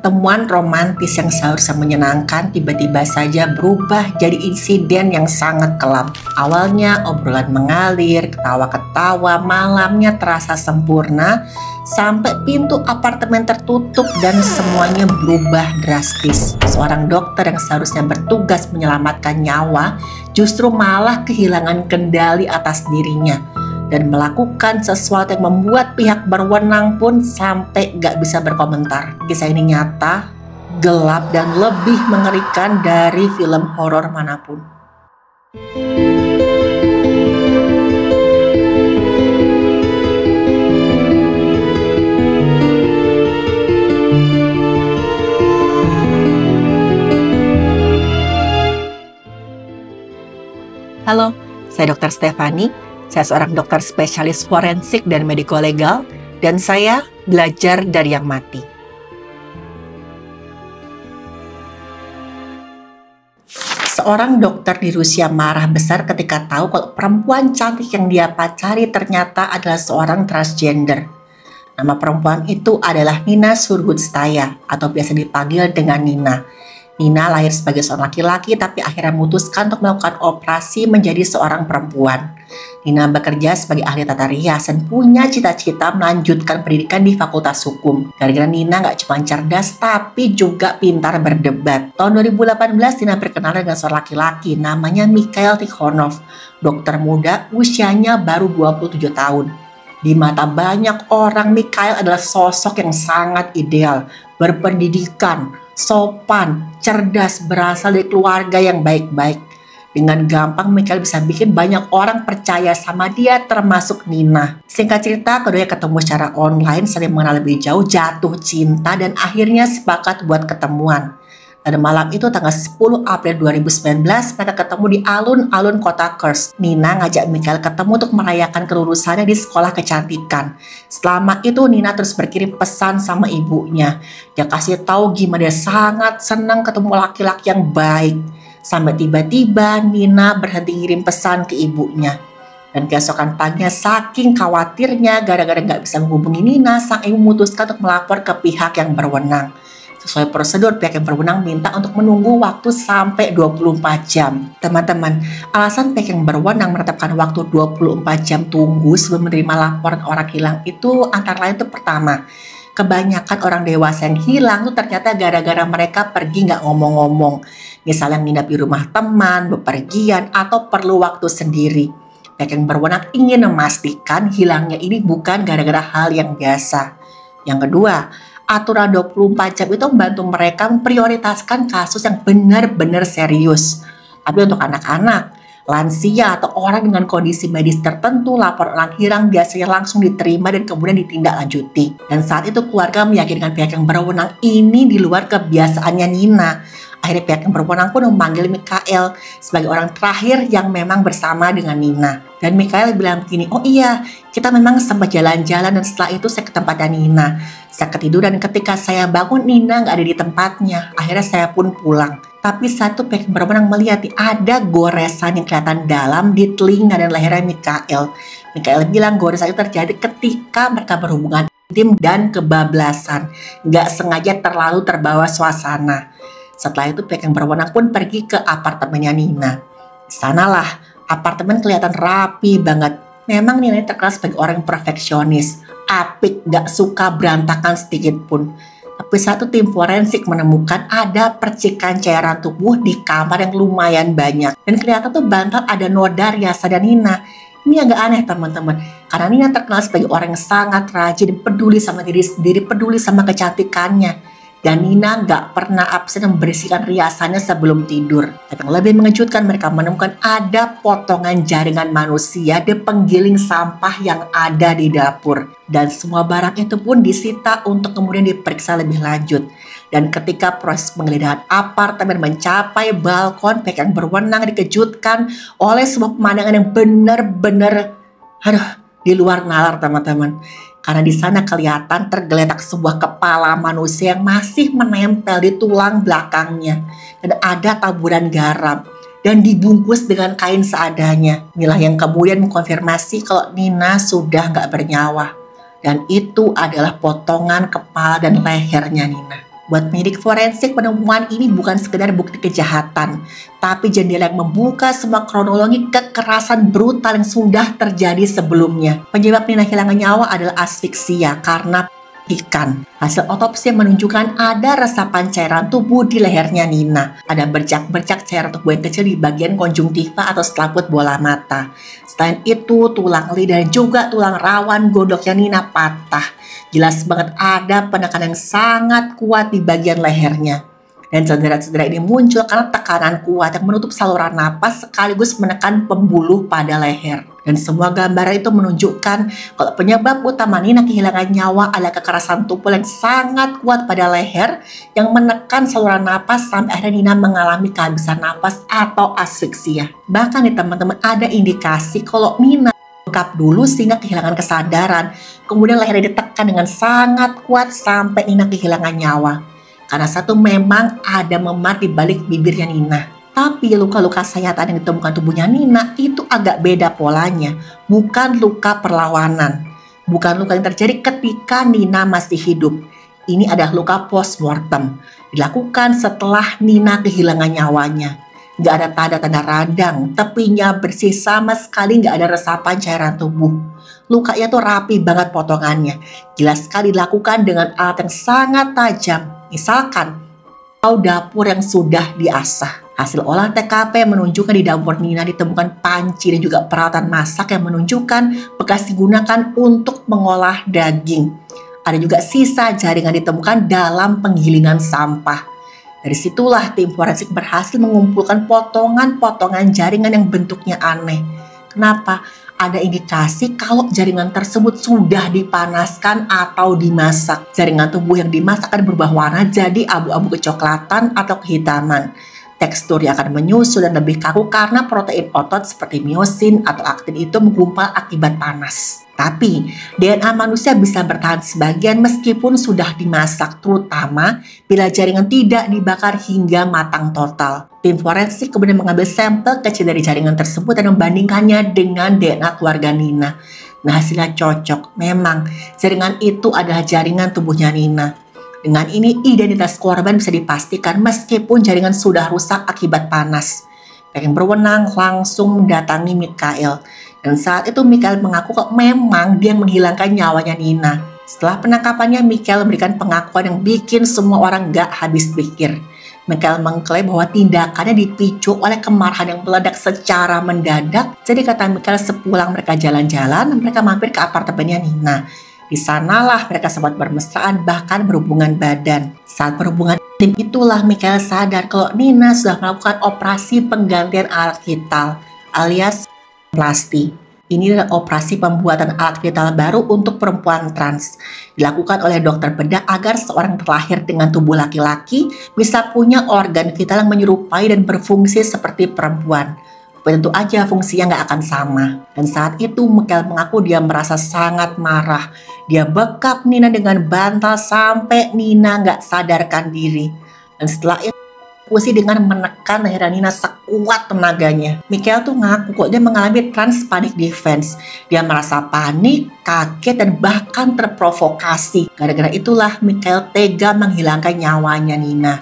Pertemuan romantis yang seharusnya menyenangkan tiba-tiba saja berubah jadi insiden yang sangat kelam. Awalnya obrolan mengalir, ketawa-ketawa, malamnya terasa sempurna, sampai pintu apartemen tertutup dan semuanya berubah drastis. Seorang dokter yang seharusnya bertugas menyelamatkan nyawa justru malah kehilangan kendali atas dirinya dan melakukan sesuatu yang membuat pihak berwenang pun sampai gak bisa berkomentar. Kisah ini nyata, gelap, dan lebih mengerikan dari film horor manapun. Halo, saya Dr. Stefani. Saya seorang dokter spesialis forensik dan mediko-legal, dan saya belajar dari yang mati. Seorang dokter di Rusia marah besar ketika tahu kalau perempuan cantik yang dia pacari ternyata adalah seorang transgender. Nama perempuan itu adalah Nina Surgutskaya, atau biasa dipanggil dengan Nina. Nina lahir sebagai seorang laki-laki tapi akhirnya memutuskan untuk melakukan operasi menjadi seorang perempuan. Nina bekerja sebagai ahli tata rias dan punya cita-cita melanjutkan pendidikan di Fakultas Hukum. Gara-gara Nina gak cuma cerdas tapi juga pintar berdebat. Tahun 2018 Nina berkenalan dengan seorang laki-laki namanya Mikhail Tikhonov, dokter muda usianya baru 27 tahun. Di mata banyak orang, Mikhail adalah sosok yang sangat ideal, berpendidikan, sopan, cerdas, berasal dari keluarga yang baik-baik. Dengan gampang Mikhail bisa bikin banyak orang percaya sama dia, termasuk Nina. Singkat cerita, keduanya ketemu secara online, saling mengenal lebih jauh, jatuh cinta, dan akhirnya sepakat buat ketemuan. Pada malam itu tanggal 10 April 2019 mereka ketemu di alun-alun kota Kursk. Nina ngajak Mikhail ketemu untuk merayakan kelulusannya di sekolah kecantikan. Selama itu Nina terus berkirim pesan sama ibunya. Dia kasih tahu gimana dia sangat senang ketemu laki-laki yang baik. Sampai tiba-tiba Nina berhenti ngirim pesan ke ibunya. Dan keesokan paginya saking khawatirnya gara-gara gak bisa menghubungi Nina, sang ibu memutuskan untuk melapor ke pihak yang berwenang. Sesuai prosedur, pihak yang berwenang minta untuk menunggu waktu sampai 24 jam. Teman-teman, alasan pihak yang berwenang menetapkan waktu 24 jam tunggu sebelum menerima laporan orang hilang itu antara lain itu pertama, kebanyakan orang dewasa yang hilang itu ternyata gara-gara mereka pergi nggak ngomong-ngomong. Misalnya nginap di rumah teman, bepergian, atau perlu waktu sendiri. Pihak yang berwenang ingin memastikan hilangnya ini bukan gara-gara hal yang biasa. Yang kedua, aturan 24 jam itu membantu mereka memprioritaskan kasus yang benar-benar serius. Tapi untuk anak-anak, lansia, atau orang dengan kondisi medis tertentu, laporan orang hilang biasanya langsung diterima dan kemudian ditindaklanjuti. Dan saat itu keluarga meyakinkan pihak yang berwenang ini di luar kebiasaannya Nina. Akhirnya pihak yang berwenang pun memanggil Mikhail sebagai orang terakhir yang memang bersama dengan Nina. Dan Mikhail bilang begini, oh iya, kita memang sempat jalan-jalan dan setelah itu saya ke tempatnya Nina. Saya ketiduran, ketika saya bangun Nina nggak ada di tempatnya. Akhirnya saya pun pulang. Tapi satu pihak yang berwenang melihat ada goresan yang kelihatan dalam di telinga dan lehernya Mikhail. Mikhail bilang goresan itu terjadi ketika mereka berhubungan intim dan kebablasan. Nggak sengaja terlalu terbawa suasana. Setelah itu pihak yang berwenang pun pergi ke apartemennya Nina. Di sanalah apartemen kelihatan rapi banget. Memang Nina terkenal sebagai orang yang perfeksionis, apik, gak suka berantakan sedikit pun. Tapi satu tim forensik menemukan ada percikan cairan tubuh di kamar yang lumayan banyak. Dan kelihatan tuh bantal ada noda riasan Nina. Ini agak aneh teman-teman, karena Nina terkenal sebagai orang yang sangat rajin, peduli sama diri sendiri, peduli sama kecantikannya. Dan Nina gak pernah absen membersihkan riasannya sebelum tidur. Tapi yang lebih mengejutkan, mereka menemukan ada potongan jaringan manusia di penggiling sampah yang ada di dapur. Dan semua barang itu pun disita untuk kemudian diperiksa lebih lanjut. Dan ketika proses penggeledahan apartemen mencapai balkon, pihak yang berwenang dikejutkan oleh sebuah pemandangan yang benar-benar di luar nalar teman-teman. Karena di sana kelihatan tergeletak sebuah kepala manusia yang masih menempel di tulang belakangnya. Dan ada taburan garam. Dan dibungkus dengan kain seadanya. Inilah yang kemudian mengkonfirmasi kalau Nina sudah gak bernyawa. Dan itu adalah potongan kepala dan lehernya Nina. Buat penyidik forensik, penemuan ini bukan sekedar bukti kejahatan, tapi jendela yang membuka semua kronologi kekerasan brutal yang sudah terjadi sebelumnya. Penyebab Nina kehilangan nyawa adalah asfiksia karena ikan. Hasil otopsi menunjukkan ada resapan cairan tubuh di lehernya Nina. Ada bercak-bercak cairan tubuh yang kecil di bagian konjungtiva atau selaput bola mata. Selain itu, tulang lidah dan juga tulang rawan gondoknya Nina patah. Jelas banget ada penekanan yang sangat kuat di bagian lehernya. Dan cedera-cedera ini muncul karena tekanan kuat yang menutup saluran napas sekaligus menekan pembuluh pada leher. Dan semua gambaran itu menunjukkan kalau penyebab utama Nina kehilangan nyawa adalah kekerasan tumpul yang sangat kuat pada leher yang menekan saluran napas sampai akhirnya Nina mengalami kehabisan napas atau asfiksia. Bahkan nih teman-teman, ada indikasi kalau Nina bengkak dulu sehingga kehilangan kesadaran. Kemudian lehernya ditekan dengan sangat kuat sampai Nina kehilangan nyawa. Karena satu, memang ada memar di balik bibirnya Nina. Tapi luka-luka sayatan yang ditemukan tubuhnya Nina itu agak beda polanya. Bukan luka perlawanan. Bukan luka yang terjadi ketika Nina masih hidup. Ini adalah luka post-mortem. Dilakukan setelah Nina kehilangan nyawanya. Gak ada tanda-tanda radang, tepinya bersih sama sekali, gak ada resapan cairan tubuh. Lukanya tuh rapi banget potongannya. Jelas sekali dilakukan dengan alat yang sangat tajam. Misalkan, atau dapur yang sudah diasah. Hasil olah TKP menunjukkan di dapur Nina ditemukan panci dan juga peralatan masak yang menunjukkan bekas digunakan untuk mengolah daging. Ada juga sisa jaringan ditemukan dalam penggilingan sampah. Dari situlah tim forensik berhasil mengumpulkan potongan-potongan jaringan yang bentuknya aneh. Kenapa? Ada indikasi kalau jaringan tersebut sudah dipanaskan atau dimasak. Jaringan tubuh yang dimasak akan berubah warna jadi abu-abu kecoklatan atau kehitaman. Teksturnya akan menyusut dan lebih kaku karena protein otot seperti miosin atau aktin itu menggumpal akibat panas. Tapi DNA manusia bisa bertahan sebagian meskipun sudah dimasak, terutama bila jaringan tidak dibakar hingga matang total. Tim forensik kemudian mengambil sampel kecil dari jaringan tersebut dan membandingkannya dengan DNA keluarga Nina. Nah, hasilnya cocok. Memang jaringan itu adalah jaringan tubuhnya Nina. Dengan ini identitas korban bisa dipastikan meskipun jaringan sudah rusak akibat panas. Pihak yang berwenang langsung mendatangi Mikael. Dan saat itu Mikael mengaku kok memang dia menghilangkan nyawanya Nina. Setelah penangkapannya, Mikael memberikan pengakuan yang bikin semua orang gak habis pikir. Mikael mengklaim bahwa tindakannya dipicu oleh kemarahan yang meledak secara mendadak. Jadi kata Mikael, sepulang mereka jalan-jalan, mereka mampir ke apartemennya Nina. Di sanalah mereka sempat bermesraan bahkan berhubungan badan. Saat berhubungan intim itulah Mikael sadar kalau Nina sudah melakukan operasi penggantian alat vital alias plasti. Ini adalah operasi pembuatan alat vital baru untuk perempuan trans. Dilakukan oleh dokter bedah agar seorang terlahir dengan tubuh laki-laki bisa punya organ vital yang menyerupai dan berfungsi seperti perempuan. Tentu aja fungsinya nggak akan sama. Dan saat itu Mikael mengaku dia merasa sangat marah. Dia bekap Nina dengan bantal sampai Nina nggak sadarkan diri. Dan setelah itu eksekusi dengan menekan leher Nina sekuat tenaganya. Mikael tuh ngaku kok dia mengalami trans panic defense. Dia merasa panik, kaget, dan bahkan terprovokasi. Gara-gara itulah Mikael tega menghilangkan nyawanya Nina.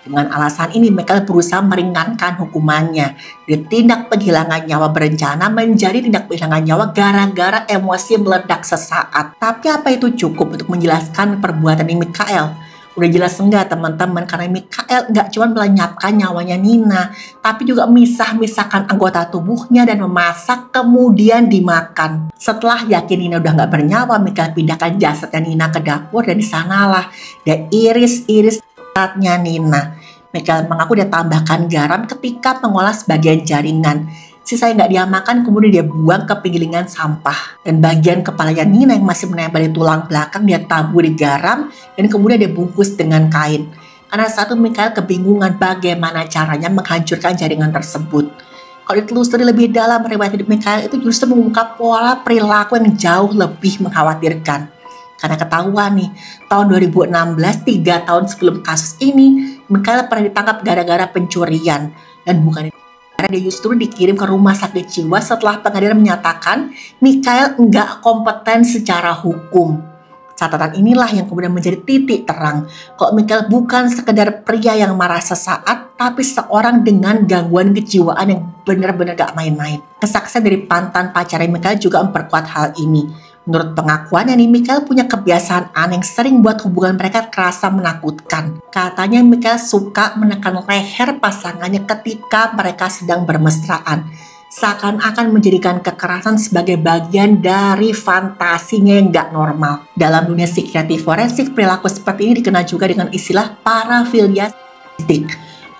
Dengan alasan ini, Mikael berusaha meringankan hukumannya. Dari tindak penghilangan nyawa berencana menjadi tindak penghilangan nyawa gara-gara emosi meledak sesaat. Tapi apa itu cukup untuk menjelaskan perbuatan ini Mikael? Udah jelas enggak teman-teman, karena Mikael nggak cuma melenyapkan nyawanya Nina, tapi juga misah-misahkan anggota tubuhnya dan memasak kemudian dimakan. Setelah yakin Nina udah nggak bernyawa, Mikael pindahkan jasadnya Nina ke dapur dan di sanalah dia iris-iris saatnya Nina. Mikael mengaku dia tambahkan garam ketika mengolah sebagian jaringan. Sisa yang nggak dia makan kemudian dia buang ke penggilingan sampah. Dan bagian kepalanya Nina yang masih menempel di tulang belakang dia taburi garam dan kemudian dia bungkus dengan kain. Karena saat itu Mikael kebingungan bagaimana caranya menghancurkan jaringan tersebut. Kalau ditelusuri lebih dalam, riwayat hidup Mikael itu justru mengungkap pola perilaku yang jauh lebih mengkhawatirkan. Karena ketahuan nih, tahun 2016, 3 tahun sebelum kasus ini, Mikael pernah ditangkap gara-gara pencurian. Dan bukan karena dia justru dikirim ke rumah sakit jiwa setelah pengadilan menyatakan Mikael nggak kompeten secara hukum. Catatan inilah yang kemudian menjadi titik terang kalau Michael bukan sekedar pria yang marah sesaat, tapi seorang dengan gangguan kejiwaan yang benar-benar gak main-main. Kesaksian dari mantan pacarnya Michael juga memperkuat hal ini. Menurut pengakuannya nih, Michael punya kebiasaan aneh yang sering buat hubungan mereka terasa menakutkan. Katanya Michael suka menekan leher pasangannya ketika mereka sedang bermesraan, seakan-akan menjadikan kekerasan sebagai bagian dari fantasinya yang gak normal. Dalam dunia psikiatri forensik, perilaku seperti ini dikenal juga dengan istilah parafilia sadistik.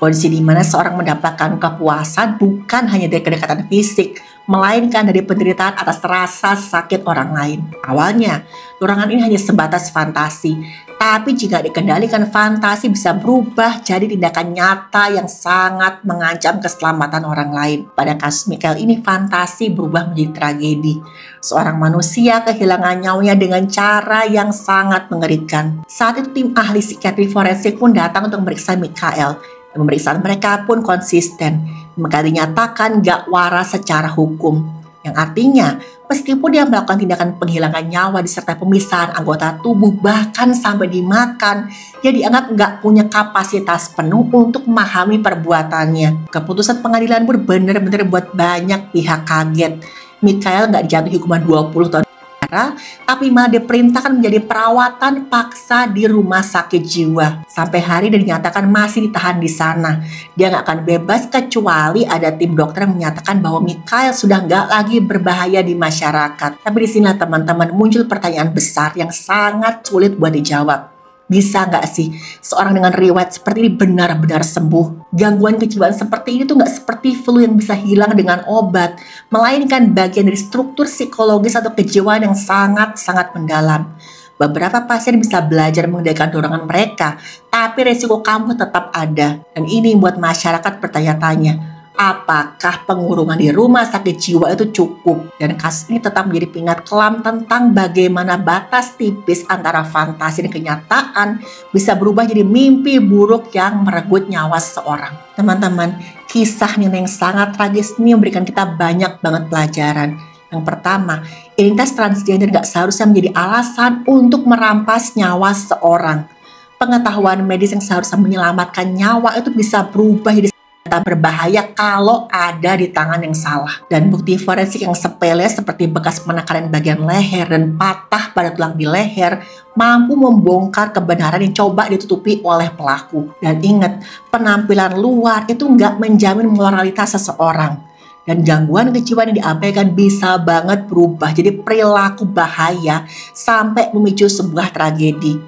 Kondisi di mana seorang mendapatkan kepuasan bukan hanya dari kedekatan fisik, melainkan dari penderitaan atas rasa sakit orang lain. Awalnya, dorongan ini hanya sebatas fantasi, tapi jika dikendalikan, fantasi bisa berubah jadi tindakan nyata yang sangat mengancam keselamatan orang lain. Pada kasus Michael ini, fantasi berubah menjadi tragedi. Seorang manusia kehilangan nyawanya dengan cara yang sangat mengerikan. Saat itu tim ahli psikiatri forensik pun datang untuk memeriksa Michael. Pemeriksaan mereka pun konsisten. Mereka dinyatakan gak waras secara hukum. Yang artinya, meskipun dia melakukan tindakan penghilangan nyawa disertai pemisahan anggota tubuh bahkan sampai dimakan, dia dianggap gak punya kapasitas penuh untuk memahami perbuatannya. Keputusan pengadilan pun benar-benar buat banyak pihak kaget. Michael gak dijatuhi hukuman 20 tahun penjara, tapi malah diperintahkan menjadi perawatan paksa di rumah sakit jiwa. Sampai hari dan dinyatakan masih ditahan di sana. Dia nggak akan bebas kecuali ada tim dokter yang menyatakan bahwa Michael sudah nggak lagi berbahaya di masyarakat. Tapi di sini teman-teman muncul pertanyaan besar yang sangat sulit buat dijawab. Bisa nggak sih seorang dengan riwayat seperti ini benar-benar sembuh? Gangguan kejiwaan seperti ini tuh nggak seperti flu yang bisa hilang dengan obat, melainkan bagian dari struktur psikologis atau kejiwaan yang sangat-sangat mendalam. Beberapa pasien bisa belajar mengendalikan dorongan mereka, tapi resiko kambuh tetap ada. Dan ini membuat masyarakat bertanya-tanya, apakah pengurungan di rumah sakit jiwa itu cukup? Dan kasus ini tetap menjadi pengingat kelam tentang bagaimana batas tipis antara fantasi dan kenyataan bisa berubah jadi mimpi buruk yang merenggut nyawa seseorang. Teman-teman, kisah Nina yang sangat tragis ini memberikan kita banyak banget pelajaran. Yang pertama, identitas transgender gak seharusnya menjadi alasan untuk merampas nyawa seseorang. Pengetahuan medis yang seharusnya menyelamatkan nyawa itu bisa berubah jadi berbahaya kalau ada di tangan yang salah. Dan bukti forensik yang sepele seperti bekas penekanan bagian leher dan patah pada tulang di leher mampu membongkar kebenaran yang coba ditutupi oleh pelaku. Dan ingat, penampilan luar itu nggak menjamin moralitas seseorang. Dan gangguan kejiwaan yang diabaikan bisa banget berubah jadi perilaku bahaya sampai memicu sebuah tragedi.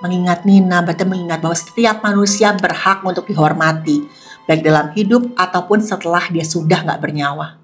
Mengingat Nina berarti mengingat bahwa setiap manusia berhak untuk dihormati, baik dalam hidup ataupun setelah dia sudah nggak bernyawa.